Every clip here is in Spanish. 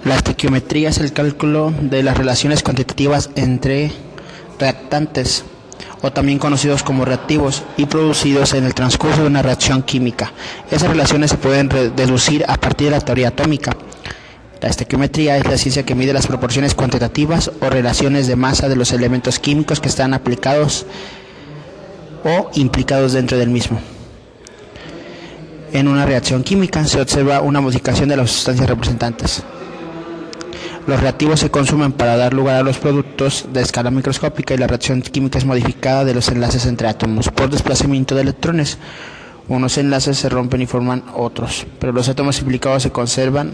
La estequiometría es el cálculo de las relaciones cuantitativas entre reactantes, o también conocidos como reactivos, y producidos en el transcurso de una reacción química. Esas relaciones se pueden deducir a partir de la teoría atómica. La estequiometría es la ciencia que mide las proporciones cuantitativas o relaciones de masa de los elementos químicos que están aplicados o implicados dentro del mismo. En una reacción química se observa una modificación de las sustancias representantes. Los reactivos se consumen para dar lugar a los productos de escala microscópica y la reacción química es modificada de los enlaces entre átomos por desplazamiento de electrones. Unos enlaces se rompen y forman otros, pero los átomos implicados se conservan.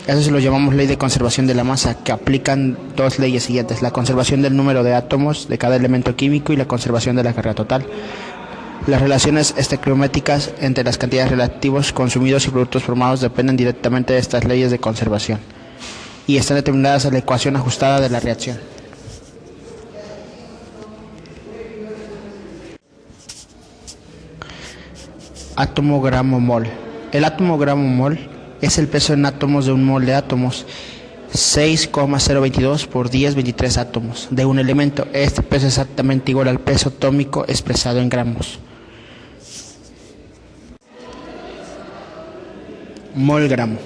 Eso se lo llamamos ley de conservación de la masa, que aplican dos leyes siguientes: la conservación del número de átomos de cada elemento químico y la conservación de la carga total. Las relaciones estequiométricas entre las cantidades de reactivos consumidos y productos formados dependen directamente de estas leyes de conservación y están determinadas en la ecuación ajustada de la reacción. Átomo gramo mol. El átomo gramo mol es el peso en átomos de un mol de átomos, 6,022 por 1023 átomos de un elemento. Este peso es exactamente igual al peso atómico expresado en gramos. Mol gramo.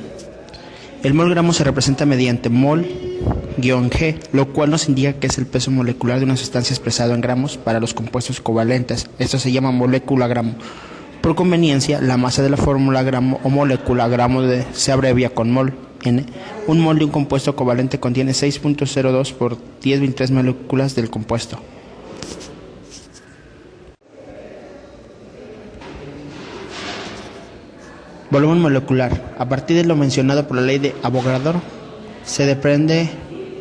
El mol gramo se representa mediante mol-G, lo cual nos indica que es el peso molecular de una sustancia expresado en gramos para los compuestos covalentes. Esto se llama molécula gramo. Por conveniencia, la masa de la fórmula gramo o molécula gramo se abrevia con mol. Un mol de un compuesto covalente contiene 6.02 por 1023 moléculas del compuesto. Volumen molecular. A partir de lo mencionado por la ley de Avogadro, se desprende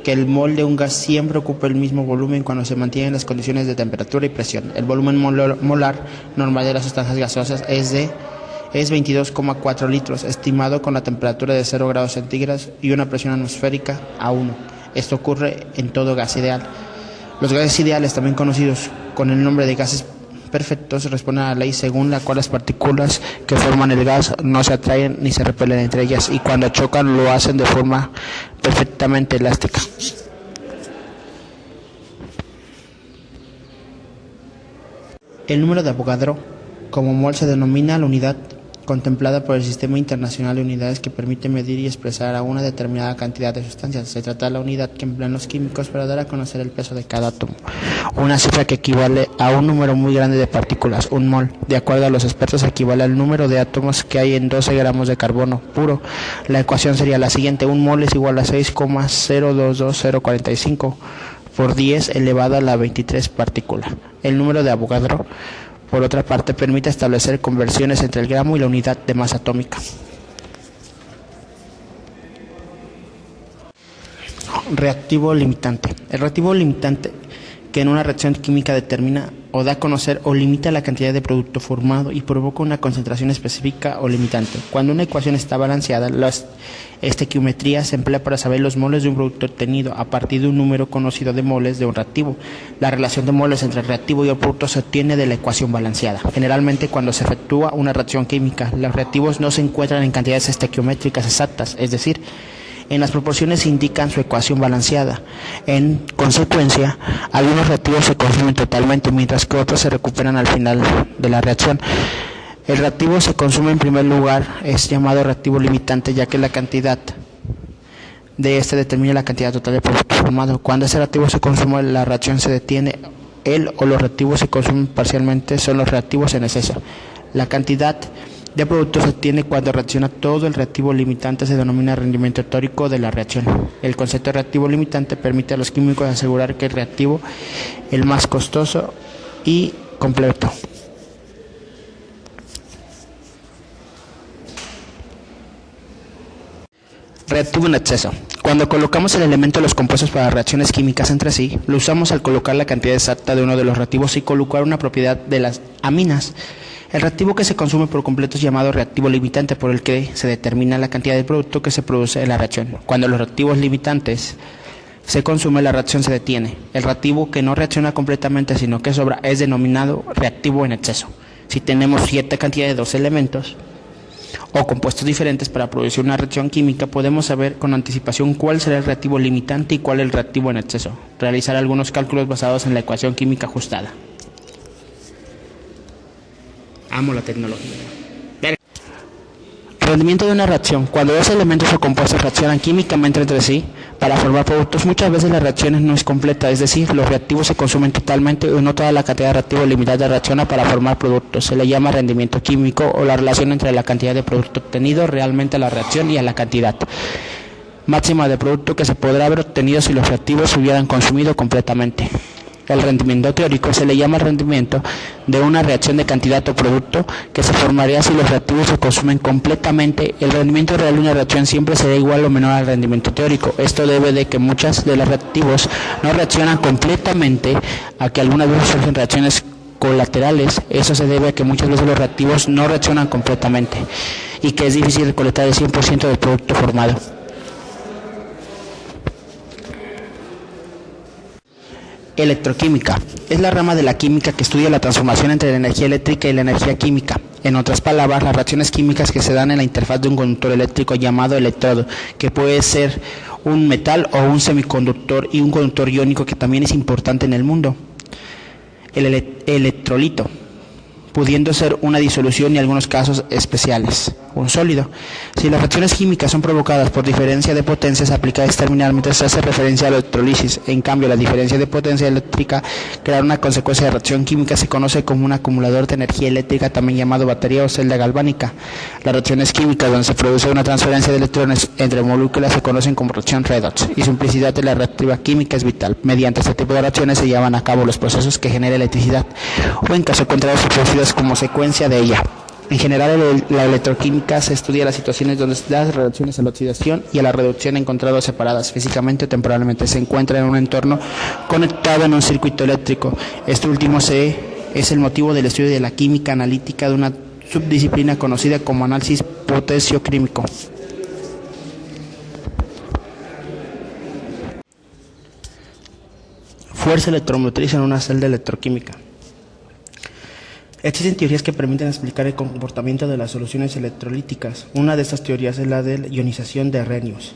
que el mol de un gas siempre ocupa el mismo volumen cuando se mantienen las condiciones de temperatura y presión. El volumen molar normal de las sustancias gaseosas es 22,4 litros, estimado con la temperatura de 0 grados centígrados y una presión atmosférica a 1. Esto ocurre en todo gas ideal. Los gases ideales, también conocidos con el nombre de gases perfectos, responden a la ley según la cual las partículas que forman el gas no se atraen ni se repelen entre ellas, y cuando chocan lo hacen de forma perfectamente elástica. El número de Avogadro como mol se denomina la unidad contemplada por el Sistema Internacional de Unidades que permite medir y expresar a una determinada cantidad de sustancias. Se trata de la unidad que emplean los químicos para dar a conocer el peso de cada átomo, una cifra que equivale a un número muy grande de partículas. Un mol, de acuerdo a los expertos, equivale al número de átomos que hay en 12 gramos de carbono puro. La ecuación sería la siguiente: un mol es igual a 6,022045 por 10 elevado a la 23 partícula. El número de Avogadro, por otra parte, permite establecer conversiones entre el gramo y la unidad de masa atómica. Reactivo limitante. El reactivo limitante, que en una reacción química determina o da a conocer o limita la cantidad de producto formado y provoca una concentración específica o limitante. Cuando una ecuación está balanceada, la estequiometría se emplea para saber los moles de un producto obtenido a partir de un número conocido de moles de un reactivo. La relación de moles entre el reactivo y el producto se obtiene de la ecuación balanceada. Generalmente, cuando se efectúa una reacción química, los reactivos no se encuentran en cantidades estequiométricas exactas, es decir, en las proporciones indican su ecuación balanceada. En consecuencia, algunos reactivos se consumen totalmente, mientras que otros se recuperan al final de la reacción. El reactivo se consume en primer lugar, es llamado reactivo limitante, ya que la cantidad de este determina la cantidad total de producto formado. Cuando ese reactivo se consume, la reacción se detiene. El o los reactivos se consumen parcialmente, son los reactivos en exceso. La cantidad de producto se obtiene cuando reacciona todo. El reactivo limitante se denomina rendimiento teórico de la reacción. El concepto de reactivo limitante permite a los químicos asegurar que el reactivo es el más costoso y completo. Reactivo en exceso. Cuando colocamos el elemento de los compuestos para reacciones químicas entre sí, lo usamos al colocar la cantidad exacta de uno de los reactivos y colocar una propiedad de las aminas. El reactivo que se consume por completo es llamado reactivo limitante, por el que se determina la cantidad de producto que se produce en la reacción. Cuando los reactivos limitantes se consume, la reacción se detiene. El reactivo que no reacciona completamente, sino que sobra, es denominado reactivo en exceso. Si tenemos cierta cantidad de dos elementos o compuestos diferentes para producir una reacción química, podemos saber con anticipación cuál será el reactivo limitante y cuál el reactivo en exceso. Realizar algunos cálculos basados en la ecuación química ajustada. Amo la tecnología. Rendimiento de una reacción. Cuando dos elementos o compuestos reaccionan químicamente entre sí para formar productos, muchas veces la reacción no es completa, es decir, los reactivos se consumen totalmente o no toda la cantidad de reactivo limitada reacciona para formar productos. Se le llama rendimiento químico o la relación entre la cantidad de producto obtenido realmente a la reacción y a la cantidad máxima de producto que se podrá haber obtenido si los reactivos se hubieran consumido completamente. El rendimiento teórico se le llama el rendimiento de una reacción de cantidad o producto que se formaría si los reactivos se consumen completamente. El rendimiento real de una reacción siempre será igual o menor al rendimiento teórico. Esto debe de que muchas de los reactivos no reaccionan completamente, a que algunas veces surgen reacciones colaterales. Eso se debe a que muchas veces los reactivos no reaccionan completamente y que es difícil recolectar el 100% del producto formado. Electroquímica. Es la rama de la química que estudia la transformación entre la energía eléctrica y la energía química. En otras palabras, las reacciones químicas que se dan en la interfaz de un conductor eléctrico llamado electrodo, que puede ser un metal o un semiconductor, y un conductor iónico que también es importante en el mundo. El electrolito, pudiendo ser una disolución y en algunos casos especiales, un sólido. Si las reacciones químicas son provocadas por diferencia de potencias aplicadas terminalmente, se hace referencia a la electrolisis. En cambio, la diferencia de potencia eléctrica, crear una consecuencia de reacción química, se conoce como un acumulador de energía eléctrica, también llamado batería o celda galvánica. Las reacciones químicas donde se produce una transferencia de electrones entre moléculas se conocen como reacción redox, y simplicidad de la reactiva química es vital. Mediante este tipo de reacciones se llevan a cabo los procesos que generan electricidad, o en caso contrario se producidas como secuencia de ella. En general, la electroquímica se estudia las situaciones donde las reacciones a la oxidación y a la reducción encontradas separadas físicamente o temporalmente se encuentran en un entorno conectado en un circuito eléctrico. Este último es el motivo del estudio de la química analítica, de una subdisciplina conocida como análisis potencioquímico. Fuerza electromotriz en una celda electroquímica. Existen teorías que permiten explicar el comportamiento de las soluciones electrolíticas. Una de estas teorías es la de ionización de Arrhenius.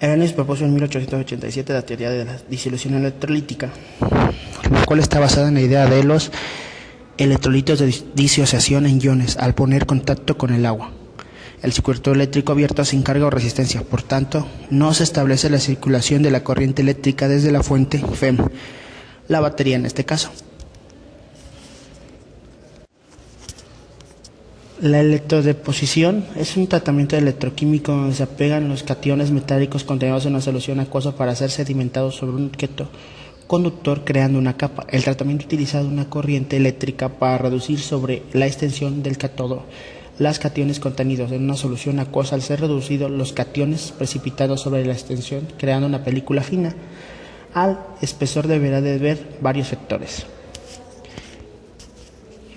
Arrhenius propuso en 1887 la teoría de la disolución electrolítica, la cual está basada en la idea de los electrolitos de disociación en iones al poner contacto con el agua. El circuito eléctrico abierto sin carga o resistencia, por tanto, no se establece la circulación de la corriente eléctrica desde la fuente FEM, la batería en este caso. La electrodeposición es un tratamiento electroquímico donde se apegan los cationes metálicos contenidos en una solución acuosa para ser sedimentados sobre un objeto conductor creando una capa. El tratamiento utiliza una corriente eléctrica para reducir sobre la extensión del cátodo los cationes contenidos en una solución acuosa. Al ser reducidos los cationes precipitados sobre la extensión creando una película fina, al espesor deberá de ver varios vectores.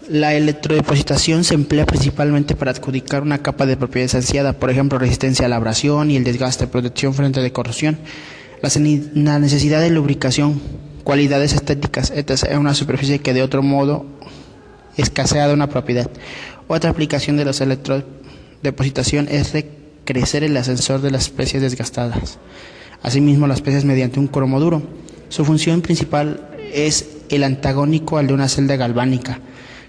La electrodepositación se emplea principalmente para adjudicar una capa de propiedades ansiada, por ejemplo, resistencia a la abrasión y el desgaste, protección frente a la corrosión, la necesidad de lubricación, cualidades estéticas, etc. Una superficie que de otro modo escasea de una propiedad. Otra aplicación de la electrodepositación es recrecer el ascensor de las especies desgastadas. Asimismo, las especies mediante un cromo duro. Su función principal es el antagónico al de una celda galvánica,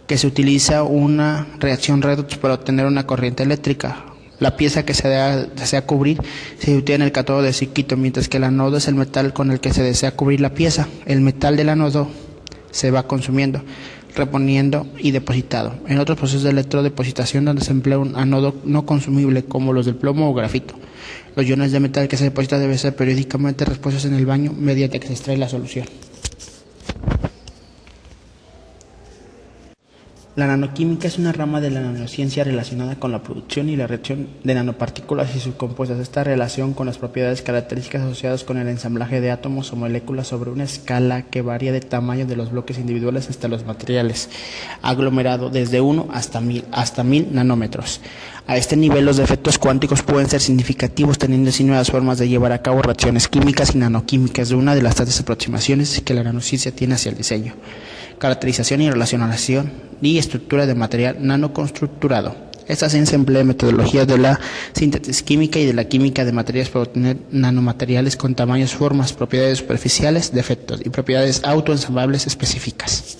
que se utiliza una reacción redox para obtener una corriente eléctrica. La pieza que se desea cubrir se utiliza en el cátodo de circuito, mientras que el anodo es el metal con el que se desea cubrir la pieza. El metal del anodo se va consumiendo, reponiendo y depositado en otros procesos de electrodepositación donde se emplea un anodo no consumible como los del plomo o grafito. Los iones de metal que se depositan deben ser periódicamente repuestos en el baño mediante que se extrae la solución. La nanoquímica es una rama de la nanociencia relacionada con la producción y la reacción de nanopartículas y subcompuestas. Esta relación con las propiedades características asociadas con el ensamblaje de átomos o moléculas sobre una escala que varía de tamaño de los bloques individuales hasta los materiales aglomerado desde 1 hasta 1000 nanómetros. A este nivel los efectos cuánticos pueden ser significativos, teniendo así nuevas formas de llevar a cabo reacciones químicas y nanoquímicas, de una de las tantas aproximaciones que la nanociencia tiene hacia el diseño, caracterización y relacionación y estructura de material nanoconstructurado. Esta ciencia emplea metodologías de la síntesis química y de la química de materiales para obtener nanomateriales con tamaños, formas, propiedades superficiales, defectos y propiedades autoensamblables específicas.